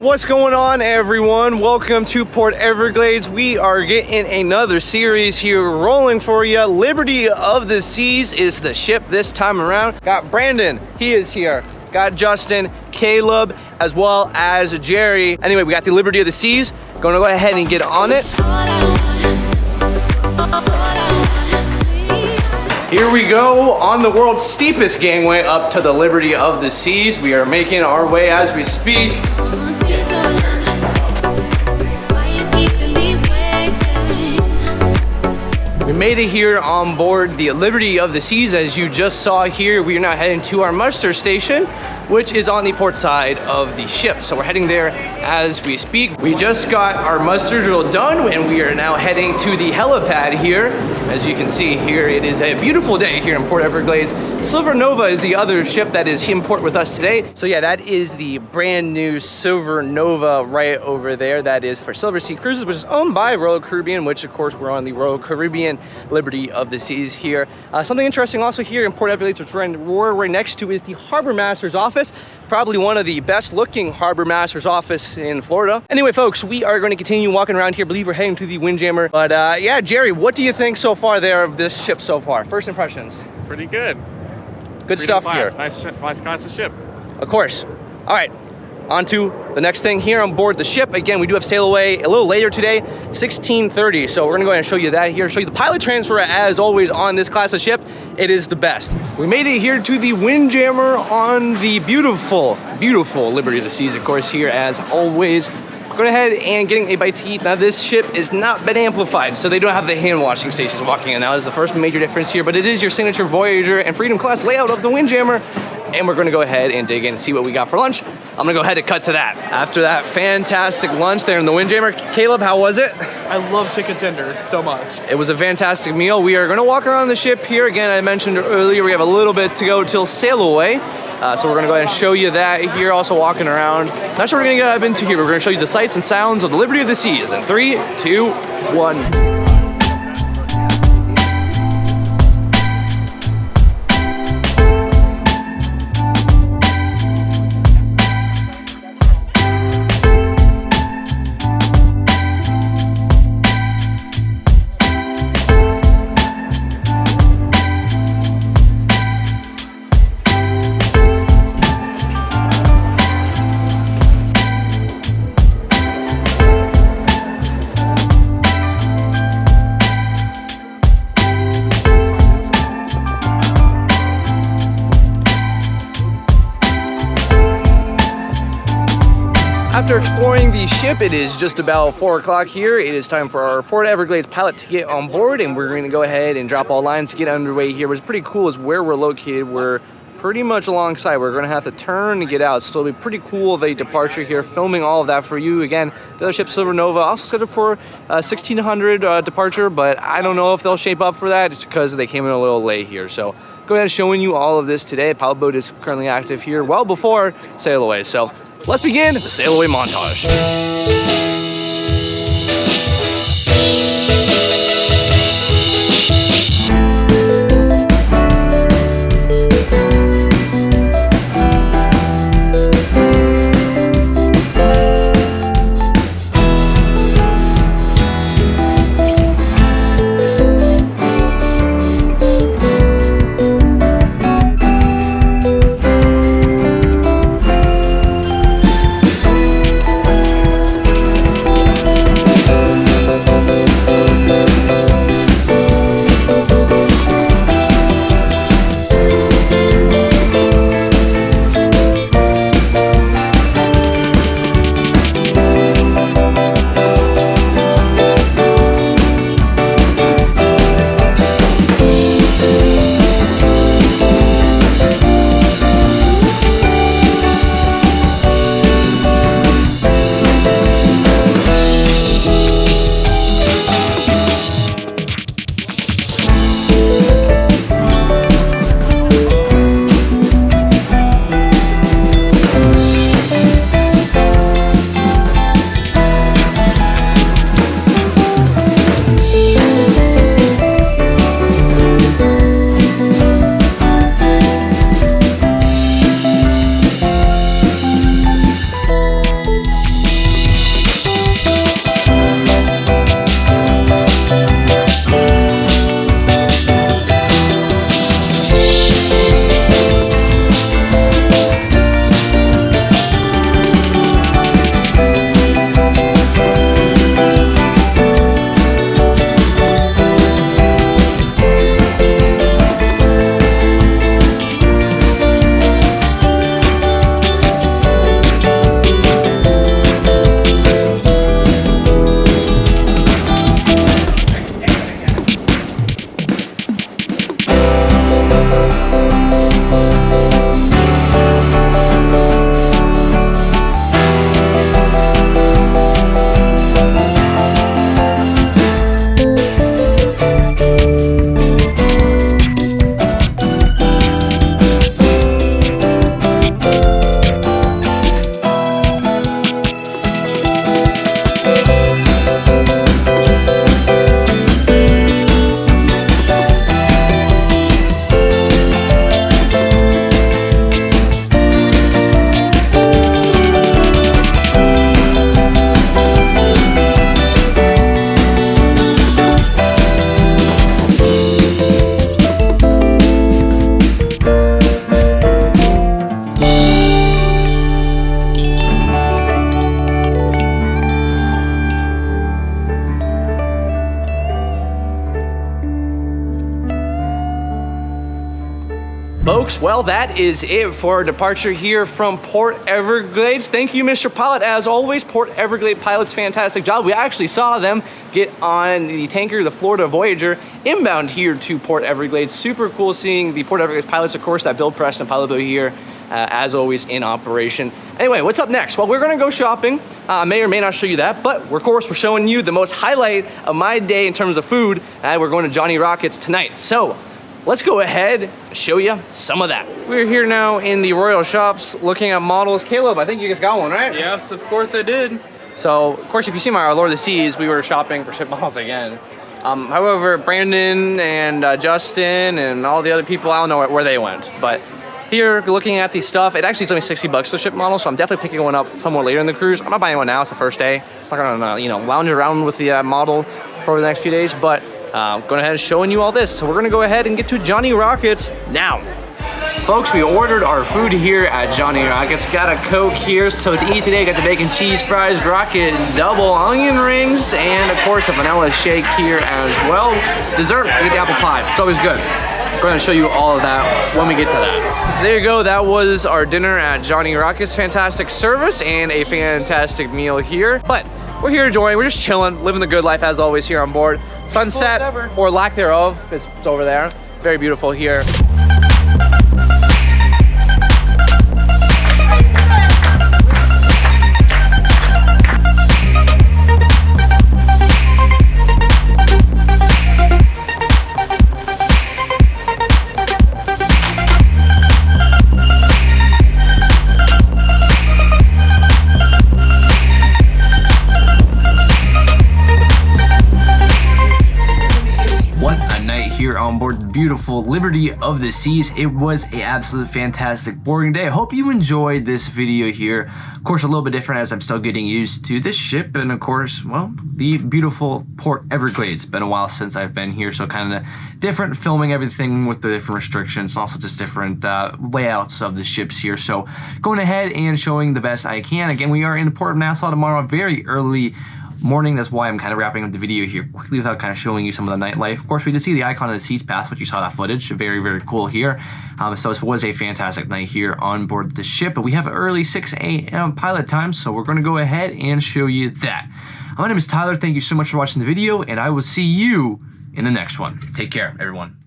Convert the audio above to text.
What's going on, everyone? Welcome to Port Everglades. We are getting another series here rolling for you. Liberty of the Seas is the ship this time around. Got Brandon, he is here. Got Justin, Caleb, as well as Jerry. Anyway, we got the Liberty of the Seas. Gonna go ahead and get on it. Here we go on the world's steepest gangway up to the Liberty of the Seas. We are making our way as we speak. We made it here on board the Liberty of the Seas. As you just saw here, we are now heading to our muster station, which is on the port side of the ship. So we're heading there as we speak. We just got our muster drill done and we are now heading to the helipad here. As you can see here, it is a beautiful day here in Port Everglades. Silver Nova is the other ship that is in port with us today. So yeah, that is the brand new Silver Nova right over there. That is for Silver Sea Cruises, which is owned by Royal Caribbean, which of course we're on the Royal Caribbean Liberty of the Seas here. Something interesting also here in Port Everglades, which we're right next to, is the Harbor Master's office. Probably one of the best looking Harbor Master's office in Florida. Anyway, folks, we are going to continue walking around here. I believe we're heading to the Windjammer. But yeah, Jerry, what do you think so far there of this ship so far? First impressions? Pretty good. Good stuff here. Nice class of ship. Of course. All right. On to the next thing here on board the ship. Again, we do have sail away a little later today, 16:30. So we're gonna go ahead and show you that here. Show you the pilot transfer as always on this class of ship. It is the best. We made it here to the Windjammer on the beautiful, beautiful Liberty of the Seas, of course, here as always. Going ahead and getting a bite to eat. Now this ship is not been amplified, so they don't have the hand washing stations walking in. Now this is the first major difference here, but it is your signature Voyager and Freedom class layout of the Windjammer. And we're gonna go ahead and dig in and see what we got for lunch. I'm gonna go ahead and cut to that. After that fantastic lunch there in the Windjammer, Caleb, how was it? I love chicken tenders so much. It was a fantastic meal. We are gonna walk around the ship here. Again, I mentioned earlier, we have a little bit to go till sail away. So we're gonna go ahead and show you that here, also walking around. Not sure we're gonna get into here, but we're gonna show you the sights and sounds of the Liberty of the Seas in 3, 2, 1. After exploring the ship, it is just about 4 o'clock here. It is time for our Port Everglades pilot to get on board, and we're going to go ahead and drop all lines to get underway here. What's pretty cool is where we're located. We're pretty much alongside. We're going to have to turn to get out, so it'll be pretty cool of a departure here, filming all of that for you. Again, the other ship, Silver Nova, also scheduled for 1600 departure, but I don't know if they'll shape up for that. It's because they came in a little late here. So go ahead and showing you all of this today. Pilot boat is currently active here well before sail away. So let's begin the sail away montage. folks, well, that is it for our departure here from Port Everglades. Thank you, Mr. Pilot. As always, Port Everglades pilots, fantastic job. We actually saw them get on the tanker, the Florida Voyager, inbound here to Port Everglades. Super cool seeing the Port Everglades pilots, of course, that Bill Preston pilot boat here, as always, in operation. Anyway, what's up next? Well, we're gonna go shopping. I may or may not show you that, but of course, we're showing you the most highlight of my day in terms of food, and we're going to Johnny Rockets tonight. So, let's go ahead and show you some of that. We're here now in the Royal Shops looking at models. Caleb, I think you just got one, right? Yes, of course I did. So, of course, if you see my Lord of the Seas, we were shopping for ship models again. However, Brandon and Justin and all the other people, I don't know where they went. But here, looking at the stuff, it actually is only $60 for the ship model, so I'm definitely picking one up somewhere later in the cruise. I'm not buying one now, it's the first day. It's not gonna, lounge around with the model for the next few days, but going ahead and showing you all this. So we're gonna go ahead and get to Johnny Rockets now. Folks, we ordered our food here at Johnny Rockets. Got a Coke here, so to eat today, got the bacon cheese fries, rocket double onion rings, and of course a vanilla shake here as well. Dessert, we get the apple pie. It's always good. We're gonna show you all of that when we get to that. So there you go, that was our dinner at Johnny Rockets. Fantastic service and a fantastic meal here. But we're here enjoying, we're just chilling, living the good life as always here on board. Sunset, or lack thereof, is over there. Very beautiful here. Here on board the beautiful Liberty of the Seas. It was an absolute fantastic boarding day. I hope you enjoyed this video here. Of course, a little bit different as I'm still getting used to this ship, and of course, well, the beautiful Port Everglades. Been a while since I've been here, so kind of different filming everything with the different restrictions, also just different layouts of the ships here. So going ahead and showing the best I can. Again, we are in the Port of Nassau tomorrow, very early morning. That's why I'm kind of wrapping up the video here quickly without kind of showing you some of the nightlife. Of course, we did see the Icon of the Seas pass, which you saw that footage. Very, very cool here. So it was a fantastic night here on board the ship, but we have early 6 a.m. pilot time, so we're going to go ahead and show you that. My name is Tyler. Thank you so much for watching the video, and I will see you in the next one. Take care, everyone.